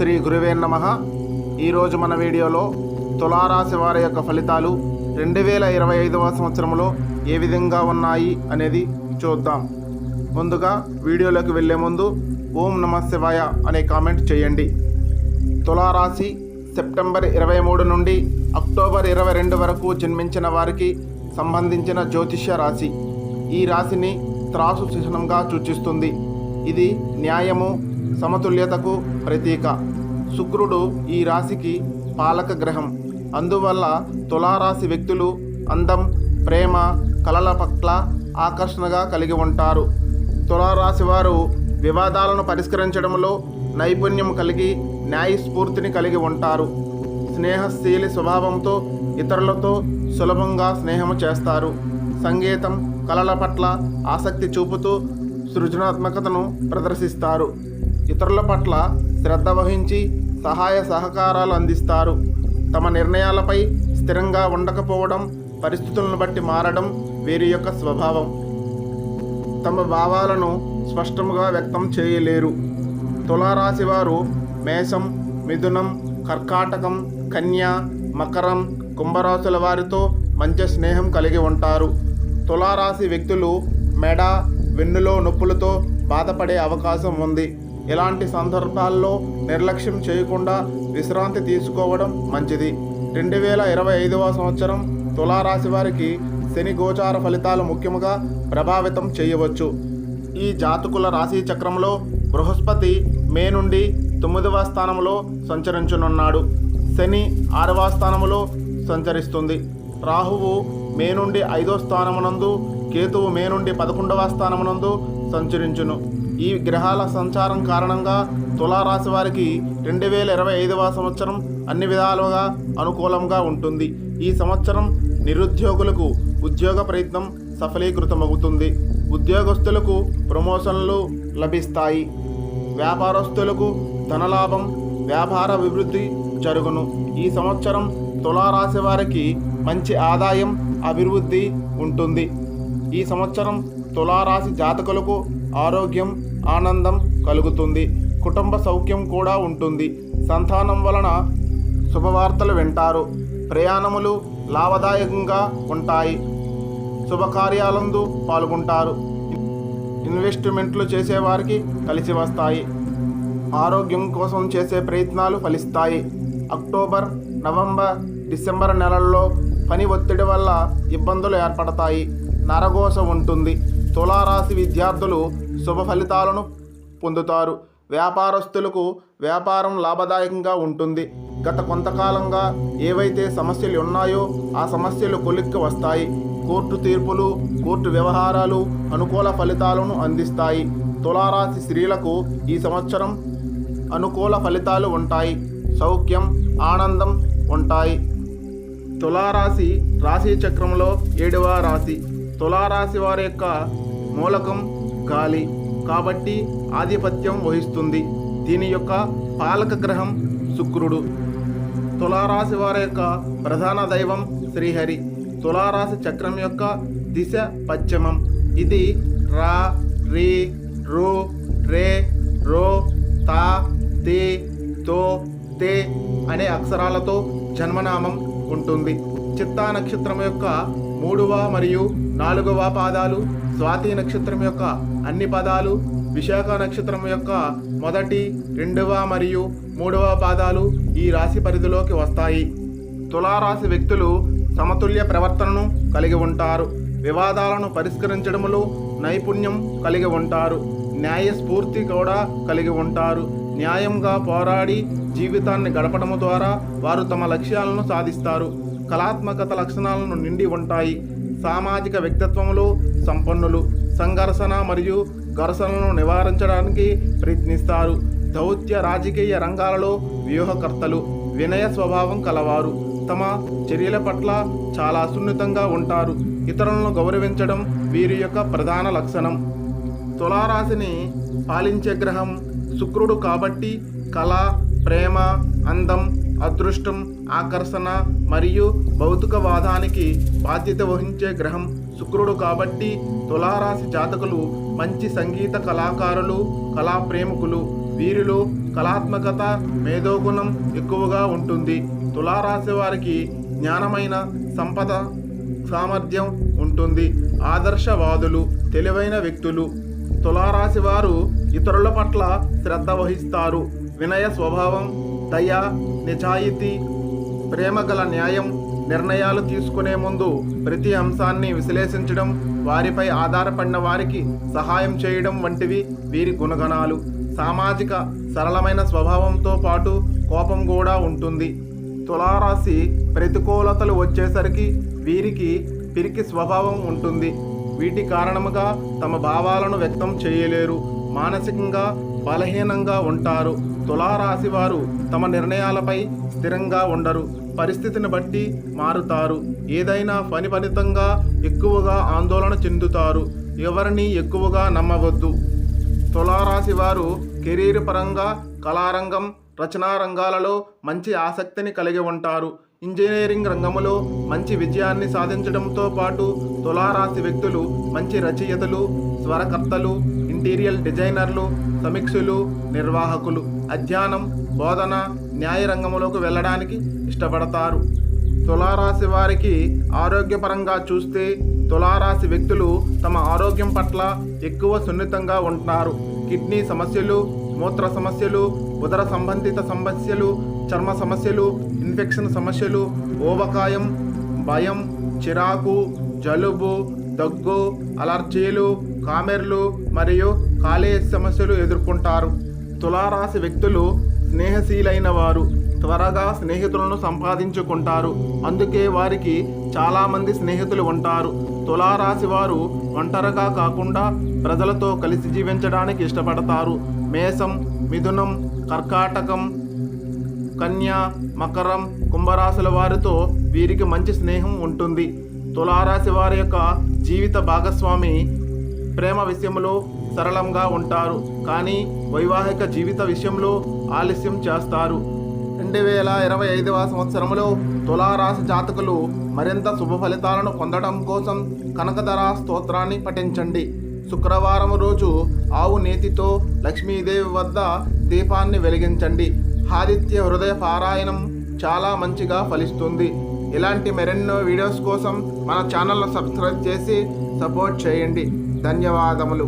శ్రీ గురువే నమః. ఈరోజు మన వీడియోలో తులారాశి వారి యొక్క ఫలితాలు 2025వ సంవత్సరంలో ఏ విధంగా ఉన్నాయి అనేది చూద్దాం. ముందుగా వీడియోలోకి వెళ్ళే ముందు ఓం నమః శివాయ అనే కామెంట్ చేయండి. తులారాశి సెప్టెంబర్ 23 నుండి అక్టోబర్ 22 వరకు జన్మించిన వారికి సంబంధించిన జ్యోతిష్య రాశి. ఈ రాశిని త్రాసు చిహ్నంగా సూచిస్తుంది. ఇది న్యాయము, సమతుల్యతకు ప్రతీక. శుక్రుడు ఈ రాశికి పాలక గ్రహం. అందువల్ల తులారాశి వ్యక్తులు అందం, ప్రేమ, కళల పట్ల ఆకర్షణగా కలిగి ఉంటారు. తులారాశి వారు వివాదాలను పరిష్కరించడంలో నైపుణ్యం కలిగి న్యాయస్ఫూర్తిని కలిగి ఉంటారు. స్నేహశీలి స్వభావంతో ఇతరులతో సులభంగా స్నేహము చేస్తారు. సంగీతం, కళల పట్ల ఆసక్తి చూపుతూ సృజనాత్మకతను ప్రదర్శిస్తారు. ఇతరుల పట్ల శ్రద్ధ వహించి సహాయ సహకారాలు అందిస్తారు. తమ నిర్ణయాలపై స్థిరంగా ఉండకపోవడం, పరిస్థితులను బట్టి మారడం వీరి యొక్క స్వభావం. తమ భావాలను స్పష్టంగా వ్యక్తం చేయలేరు. తులారాశి వారు మేషం, మిథునం, కర్కాటకం, కన్య, మకరం, కుంభరాశుల వారితో మంచి స్నేహం కలిగి ఉంటారు. తులారాశి వ్యక్తులు మెడ, వెన్నులో నొప్పులతో బాధపడే అవకాశం ఉంది. ఇలాంటి సందర్భాల్లో నిర్లక్ష్యం చేయకుండా విశ్రాంతి తీసుకోవడం మంచిది. 2025వ సంవత్సరం తులారాశి వారికి శని గోచార ఫలితాలు ముఖ్యంగా ప్రభావితం చేయవచ్చు. ఈ జాతకుల రాశి చక్రంలో బృహస్పతి మే నుండి 9వ స్థానంలో సంచరించనున్నాడు. శని 6వ స్థానంలో సంచరిస్తుంది. రాహువు మే నుండి 5వ స్థానమునందు, కేతువు మే నుండి 11వ స్థానమునందు సంచరించును. ఈ గ్రహాల సంచారం కారణంగా తులారాశి వారికి 2025వ సంవత్సరం అన్ని విధాలుగా అనుకూలంగా ఉంటుంది. ఈ సంవత్సరం నిరుద్యోగులకు ఉద్యోగ ప్రయత్నం సఫలీకృతమవుతుంది. ఉద్యోగస్తులకు ప్రమోషన్లు లభిస్తాయి. వ్యాపారస్తులకు ధనలాభం, వ్యాపార అభివృద్ధి జరుగును. ఈ సంవత్సరం తులారాశి వారికి మంచి ఆదాయం, అభివృద్ధి ఉంటుంది. ఈ సంవత్సరం తులారాశి జాతకులకు ఆరోగ్యం, ఆనందం కలుగుతుంది. కుటుంబ సౌఖ్యం కూడా ఉంటుంది. సంతానం వలన శుభవార్తలు వింటారు. ప్రయాణములు లాభదాయకంగా ఉంటాయి. శుభకార్యాలందు పాల్గొంటారు. ఇన్వెస్ట్మెంట్లు చేసేవారికి కలిసి వస్తాయి. ఆరోగ్యం కోసం చేసే ప్రయత్నాలు ఫలిస్తాయి. అక్టోబర్, నవంబర్, డిసెంబర్ నెలల్లో పని ఒత్తిడి వల్ల ఇబ్బందులు ఏర్పడతాయి. నరఘోష ఉంటుంది. తులారాశి విద్యార్థులు శుభ ఫలితాలను పొందుతారు. వ్యాపారస్తులకు వ్యాపారం లాభదాయకంగా ఉంటుంది. గత కొంతకాలంగా ఏవైతే సమస్యలు ఉన్నాయో ఆ సమస్యలు కొలిక్కి వస్తాయి. కోర్టు తీర్పులు, కోర్టు వ్యవహారాలు అనుకూల ఫలితాలను అందిస్తాయి. తులారాశి స్త్రీలకు ఈ సంవత్సరం అనుకూల ఫలితాలు ఉంటాయి. సౌఖ్యం, ఆనందం ఉంటాయి. తులారాశి రాశి చక్రంలో 7వ రాశి. తులారాశి వారి యొక్క మూలకం గాలి కాబట్టి ఆధిపత్యం వహిస్తుంది. దీని యొక్క పాలక గ్రహం శుక్రుడు. తులారాశి వారి యొక్క ప్రధాన దైవం శ్రీహరి. తులారాశి చక్రం యొక్క దిశ పశ్చిమం. ఇది రా, రీ, రు, రే, రో, తా, తే, తో, తే అనే అక్షరాలతో జన్మనామం ఉంటుంది. చిత్తా నక్షత్రం యొక్క 3వ మరియు 4వ పాదాలు, స్వాతి నక్షత్రం యొక్క అన్ని పదాలు, విశాఖ నక్షత్రం యొక్క 1, 2వ మరియు 3వ పాదాలు ఈ రాశి పరిధిలోకి వస్తాయి. తులారాశి వ్యక్తులు సమతుల్య ప్రవర్తనను కలిగి ఉంటారు. వివాదాలను పరిష్కరించడంలో నైపుణ్యం కలిగి ఉంటారు. న్యాయస్ఫూర్తి కూడా కలిగి ఉంటారు. న్యాయంగా పోరాడి జీవితాన్ని గడపడం ద్వారా వారు తమ లక్ష్యాలను సాధిస్తారు. కళాత్మకత లక్షణాలను నిండి ఉంటాయి. సామాజిక వ్యక్తిత్వంలో సంపన్నులు. సంఘర్షణ మరియు ఘర్షణలను నివారించడానికి ప్రయత్నిస్తారు. దౌత్య, రాజకీయ రంగాలలో వ్యూహకర్తలు. వినయ స్వభావం కలవారు. తమ చర్యల పట్ల చాలా సున్నితంగా ఉంటారు. ఇతరులను గౌరవించడం వీరి యొక్క ప్రధాన లక్షణం. తులారాశిని పాలించే గ్రహం శుక్రుడు కాబట్టి కళ, ప్రేమ, అందం, అదృష్టం, ఆకర్షణ మరియు భౌతికవాదానికి బాధ్యత వహించే గ్రహం శుక్రుడు కాబట్టి తులారాశి జాతకులు మంచి సంగీత కళాకారులు, కళా ప్రేమికులు. వీరిలో కళాత్మకత, మేధోగుణం ఎక్కువగా ఉంటుంది. తులారాశి వారికి జ్ఞానమైన సంపద, సామర్థ్యం ఉంటుంది. ఆదర్శవాదులు, తెలివైన వ్యక్తులు. తులారాశి వారు ఇతరుల పట్ల శ్రద్ధ వహిస్తారు. వినయ స్వభావం, దయ, నిజాయితీ, ప్రేమగల న్యాయం. నిర్ణయాలు తీసుకునే ముందు ప్రతి అంశాన్ని విశ్లేషించడం, వారిపై ఆధారపడిన వారికి సహాయం చేయడం వంటివి వీరి గుణగణాలు. సామాజిక సరళమైన స్వభావంతో పాటు కోపం కూడా ఉంటుంది. తులారాశి ప్రతికూలతలు వచ్చేసరికి వీరికి పిరికి స్వభావం ఉంటుంది. వీటి కారణముగా తమ భావాలను వ్యక్తం చేయలేరు. మానసికంగా బలహీనంగా ఉంటారు. తులారాశి వారు తమ నిర్ణయాలపై స్థిరంగా ఉండరు. పరిస్థితిని బట్టి మారుతారు. ఏదైనా పని ఫలితంగా ఎక్కువగా ఆందోళన చెందుతారు. ఎవరిని ఎక్కువగా నమ్మవద్దు. తులారాశి వారు కెరీర్ పరంగా కళారంగం, రచనా రంగాలలో మంచి ఆసక్తిని కలిగి ఉంటారు. ఇంజనీరింగ్ రంగంలో మంచి విజయాన్ని సాధించడంతో పాటు తులారాశి వ్యక్తులు మంచి రచయితలు, స్వరకర్తలు, ఇంటీరియర్ డిజైనర్లు, సమీక్షలు, నిర్వాహకులు, అధ్యయనం, బోధన, న్యాయ రంగంలోకి వెళ్ళడానికి ఇష్టపడతారు. తులారాశి వారికి ఆరోగ్యపరంగా చూస్తే తులారాశి వ్యక్తులు తమ ఆరోగ్యం పట్ల ఎక్కువ సున్నితంగా ఉంటారు. కిడ్నీ సమస్యలు, మూత్ర సమస్యలు, ఉదర సంబంధిత సమస్యలు, చర్మ సమస్యలు, ఇన్ఫెక్షన్ సమస్యలు, ఊబకాయం, భయం, చిరాకు, జలుబు, దగ్గు, అలర్జీలు, కామెర్లు మరియు కాలేయ సమస్యలు ఎదుర్కొంటారు. తులారాశి వ్యక్తులు స్నేహశీలైన వారు. త్వరగా స్నేహితులను సంపాదించుకుంటారు. అందుకే వారికి చాలామంది స్నేహితులు ఉంటారు. తులారాశి వారు ఒంటరిగా కాకుండా ప్రజలతో కలిసి జీవించడానికి ఇష్టపడతారు. మేషం, మిథునం, కర్కాటకం, కన్య, మకరం, కుంభరాశుల వారితో వీరికి మంచి స్నేహం ఉంటుంది. తులారాశి వారి యొక్క జీవిత భాగస్వామి ప్రేమ విషయంలో సరళంగా ఉంటారు, కానీ వైవాహిక జీవిత విషయంలో ఆలస్యం చేస్తారు. 2025వ సంవత్సరంలో తులారాశి జాతకులు మరింత శుభ ఫలితాలను పొందడం కోసం కనకధర స్తోత్రాన్ని పఠించండి. శుక్రవారం రోజు ఆవు నేతితో లక్ష్మీదేవి వద్ద దీపాన్ని వెలిగించండి. ఆదిత్య హృదయ పారాయణం చాలా మంచిగా ఫలిస్తుంది. ఇలాంటి మరెన్నో వీడియోస్ కోసం మన ఛానల్ను సబ్స్క్రైబ్ చేసి సపోర్ట్ చేయండి. ధన్యవాదములు.